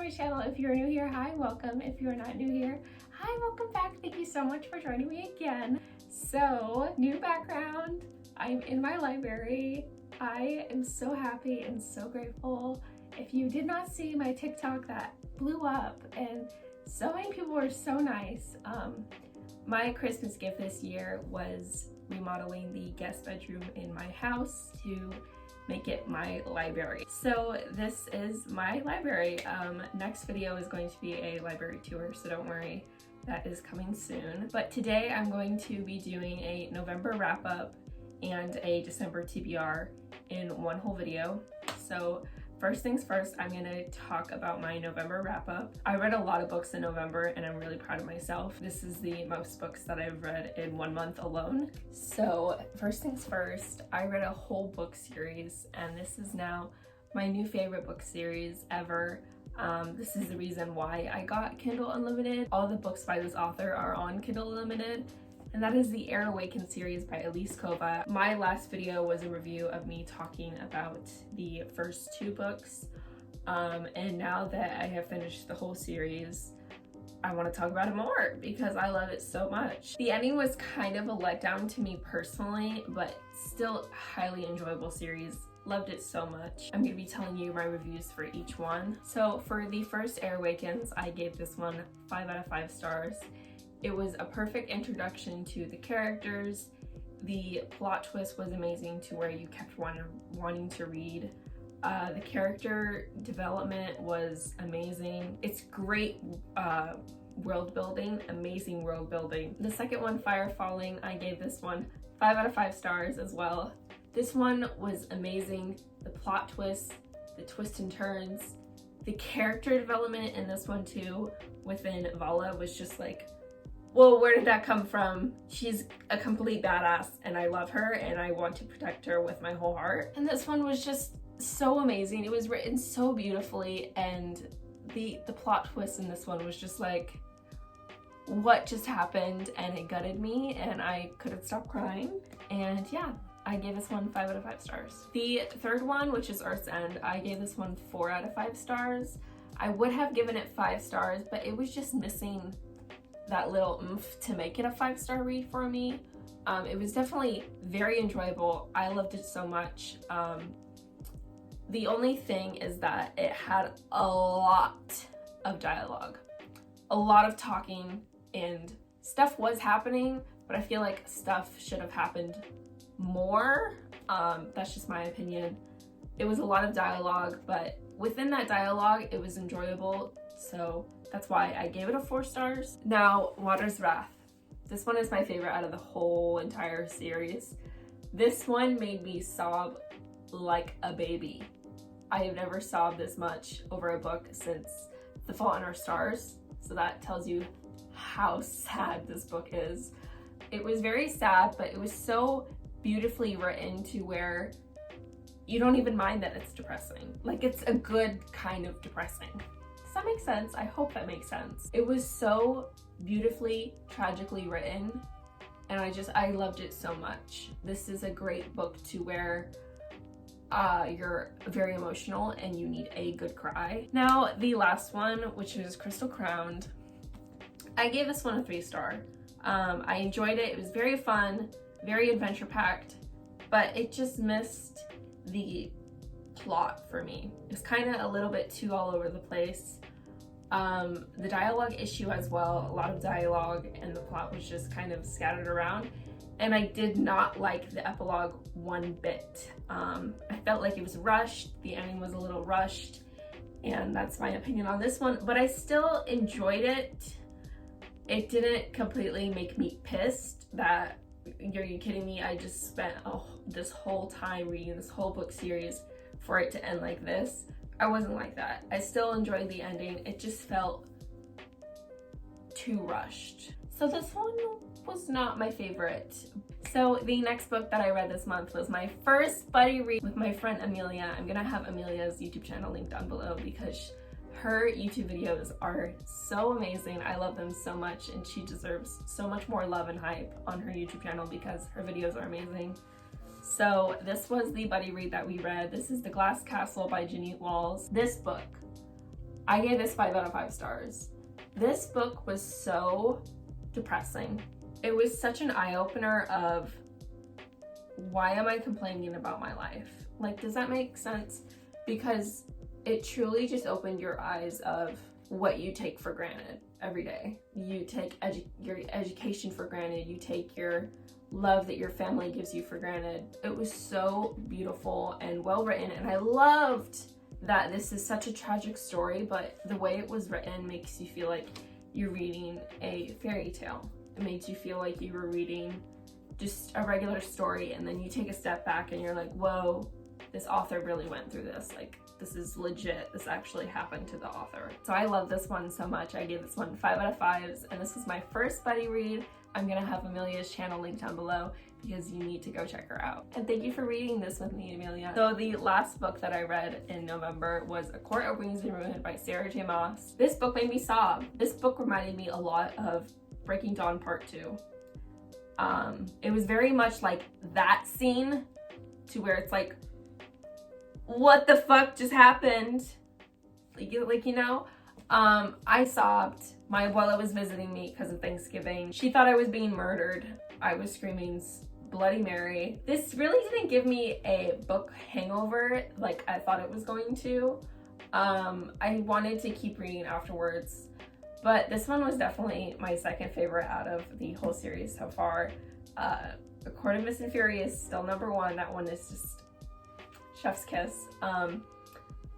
my channel. If you're new here, hi, welcome. If you're not new here, hi, welcome back. Thank you so much for joining me again. So, new background, I'm in my library. I am so happy and so grateful. If you did not see my TikTok that blew up and so many people were so nice, my Christmas gift this year was remodeling the guest bedroom in my house to make it my library. So this is my library. Next video is going to be a library tour, so don't worry, that is coming soon. But today I'm going to be doing a November wrap up and a December TBR in one whole video. So first things first, I'm gonna talk about my November wrap up. I read a lot of books in November and I'm really proud of myself. This is the most books that I've read in 1 month alone. So first things first, I read a whole book series and this is now my new favorite book series ever. This is the reason why I got Kindle Unlimited. All the books by this author are on Kindle Unlimited, and that is the Air Awakened series by Elise Kova. My last video was a review of me talking about the first 2 books, and now that I have finished the whole series, I want to talk about it more because I love it so much. The ending was kind of a letdown to me personally, but still highly enjoyable series. Loved it so much. I'm going to be telling you my reviews for each one. So for the first Air Awakens, I gave this one 5 out of 5 stars. It was a perfect introduction to the characters. The plot twist was amazing to where you kept wanting to read. The character development was amazing. It's great world building, amazing world building. The second one, Fire Falling, I gave this one 5 out of 5 stars as well. This one was amazing. The plot twist, the twists and turns, the character development in this one too within Vala was just like, whoa, where did that come from? She's a complete badass and I love her and I want to protect her with my whole heart. And this one was just so amazing. It was written so beautifully and the plot twist in this one was just like, what just happened? And it gutted me and I couldn't stop crying. And yeah, I gave this one 5 out of 5 stars. The third one, which is Earth's End, I gave this one 4 out of 5 stars. I would have given it 5 stars, but it was just missing that little oomph to make it a 5-star read for me. It was definitely very enjoyable. I loved it so much. The only thing is that it had a lot of dialogue, a lot of talking, and stuff was happening, but I feel like stuff should have happened more. That's just my opinion. It was a lot of dialogue, but within that dialogue, it was enjoyable. So that's why I gave it a 4 stars. Now, Water's Wrath. This one is my favorite out of the whole entire series. This one made me sob like a baby. I have never sobbed this much over a book since The Fault in Our Stars. So that tells you how sad this book is. It was very sad, but it was so beautifully written to where you don't even mind that it's depressing. Like, it's a good kind of depressing. Does that make sense? I hope that makes sense. It was so beautifully, tragically written, and I loved it so much. This is a great book to where you're very emotional and you need a good cry. Now, the last one, which is Crystal Crowned, I gave this one a 3-star. I enjoyed it. It was very fun, very adventure packed, but it just missed the plot for me. It was kind of a little bit too all over the place. The dialogue issue as well, a lot of dialogue, and the plot was just kind of scattered around. And I did not like the epilogue one bit. I felt like it was rushed, the ending was a little rushed, and that's my opinion on this one, but I still enjoyed it. It didn't completely make me pissed that, are you kidding me? I just spent this whole time reading this whole book series for it to end like this. I wasn't like that. I still enjoyed the ending. It just felt too rushed. So this one was not my favorite. So the next book that I read this month was my first buddy read with my friend Amelia. I'm gonna have Amelia's YouTube channel linked down below because her YouTube videos are so amazing. I love them so much and she deserves so much more love and hype on her YouTube channel because her videos are amazing. So this was the buddy read that we read. This is The Glass Castle by Jeanette Walls. This book I gave this 5 out of 5 stars. This book was so depressing. It was such an eye-opener of, why am I complaining about my life? Like, does that make sense? Because it truly just opened your eyes of what you take for granted every day. You take your education for granted. You take your love that your family gives you for granted. It was so beautiful and well written, and I loved that this is such a tragic story, but the way it was written makes you feel like you're reading a fairy tale. It makes you feel like you were reading just a regular story, and then you take a step back and you're like, whoa, this author really went through this. Like, this is legit. This actually happened to the author. So I love this one so much. I gave this one 5 out of 5s, and this was my first buddy read. I'm gonna have Amelia's channel linked down below because you need to go check her out. And thank you for reading this with me, Amelia. So the last book that I read in November was A Court of Wings and Ruin by Sarah J. Maas. This book made me sob. This book reminded me a lot of Breaking Dawn Part 2. It was very much like that scene, to where it's like, what the fuck just happened? Like, you know? I sobbed. My abuela was visiting me because of Thanksgiving. She thought I was being murdered. I was screaming Bloody Mary. This really didn't give me a book hangover like I thought it was going to. I wanted to keep reading afterwards, but this one was definitely my second favorite out of the whole series so far. A Court of Mist and Fury is still number 1. That one is just chef's kiss.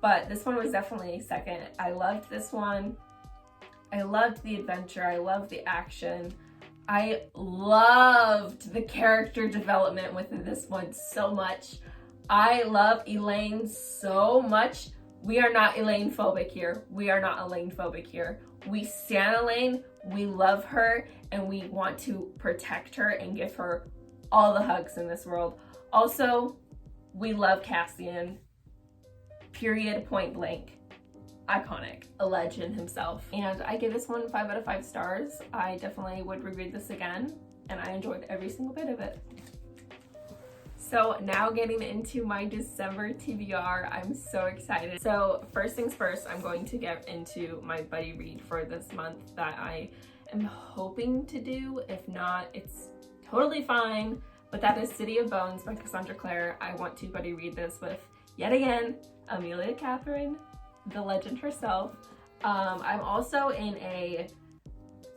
But this one was definitely second. I loved this one. I loved the adventure. I loved the action. I loved the character development within this one so much. I love Elaine so much. We are not Elaine phobic here. We are not Elaine phobic here. We stand Elaine, we love her, and we want to protect her and give her all the hugs in this world. Also, we love Cassian. Period, point blank. Iconic. A legend himself. And I give this one 5 out of 5 stars. I definitely would reread this again, and I enjoyed every single bit of it. So now getting into my December TBR, I'm so excited. So first things first, I'm going to get into my buddy read for this month that I am hoping to do. If not, it's totally fine. But that is City of Bones by Cassandra Clare. I want to buddy read this with, yet again, Amelia Catherine, the legend herself. I'm also in a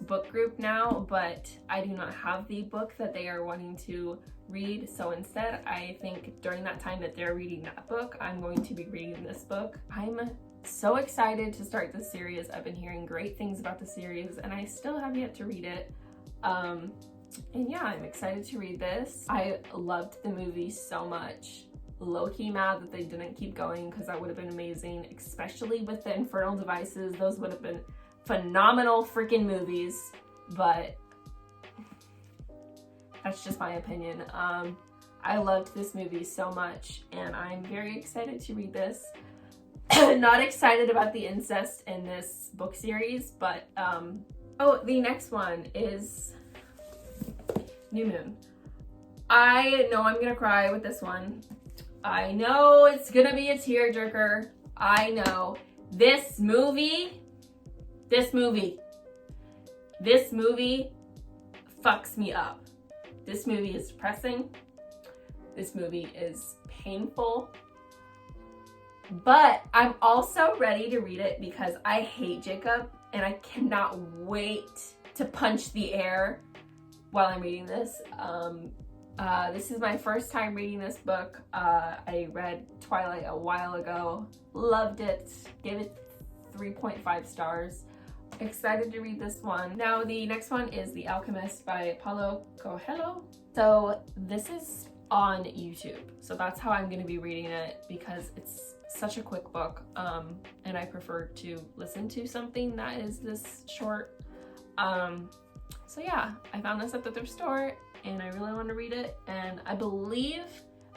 book group now, but I do not have the book that they are wanting to read. So instead, I think during that time that they're reading that book, I'm going to be reading this book. I'm so excited to start this series. I've been hearing great things about the series, and I still have yet to read it. And yeah, I'm excited to read this. I loved the movie so much. Low-key mad that they didn't keep going, because that would have been amazing, especially with the Infernal Devices. Those would have been phenomenal freaking movies, but that's just my opinion. I loved this movie so much, and I'm very excited to read this. Not excited about the incest in this book series, but oh, the next one is New Moon. I know I'm gonna cry with this one. I know it's gonna be a tearjerker. I know. This movie fucks me up. This movie is depressing. This movie is painful. But I'm also ready to read it because I hate Jacob, and I cannot wait to punch the air while I'm reading this. This is my first time reading this book. I read Twilight a while ago. Loved it. Gave it 3.5 stars. Excited to read this one. Now the next one is The Alchemist by Paulo Coelho. So this is on YouTube. So that's how I'm going to be reading it, because it's such a quick book. And I prefer to listen to something that is this short. So yeah, I found this at the thrift store, and I really want to read it. And I believe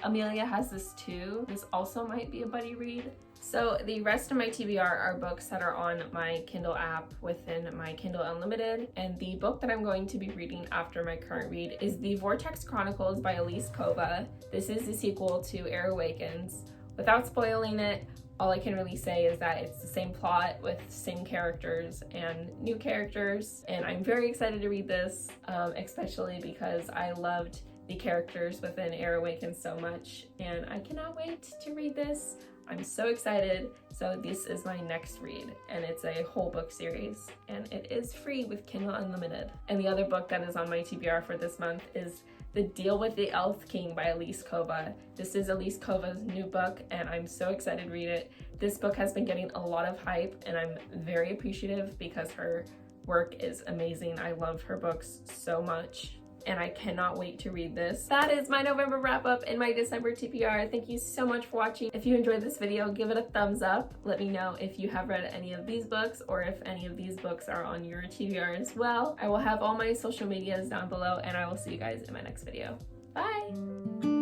Amelia has this too. This also might be a buddy read. So the rest of my TBR are books that are on my Kindle app within my Kindle Unlimited. And the book that I'm going to be reading after my current read is The Vortex Chronicles by Elise Kova. This is the sequel to Air Awakens. Without spoiling it, all I can really say is that it's the same plot with same characters and new characters, and I'm very excited to read this, especially because I loved the characters within Air Awakens so much, and I cannot wait to read this. I'm so excited. So this is my next read, and it's a whole book series, and it is free with Kindle Unlimited. And the other book that is on my TBR for this month is The Deal with the Elf King by Elise Kova. This is Elise Kova's new book, and I'm so excited to read it. This book has been getting a lot of hype, and I'm very appreciative because her work is amazing. I love her books so much, and I cannot wait to read this. That is my November wrap up and my December TBR. Thank you so much for watching. If you enjoyed this video, give it a thumbs up. Let me know if you have read any of these books or if any of these books are on your TBR as well. I will have all my social medias down below, and I will see you guys in my next video. Bye!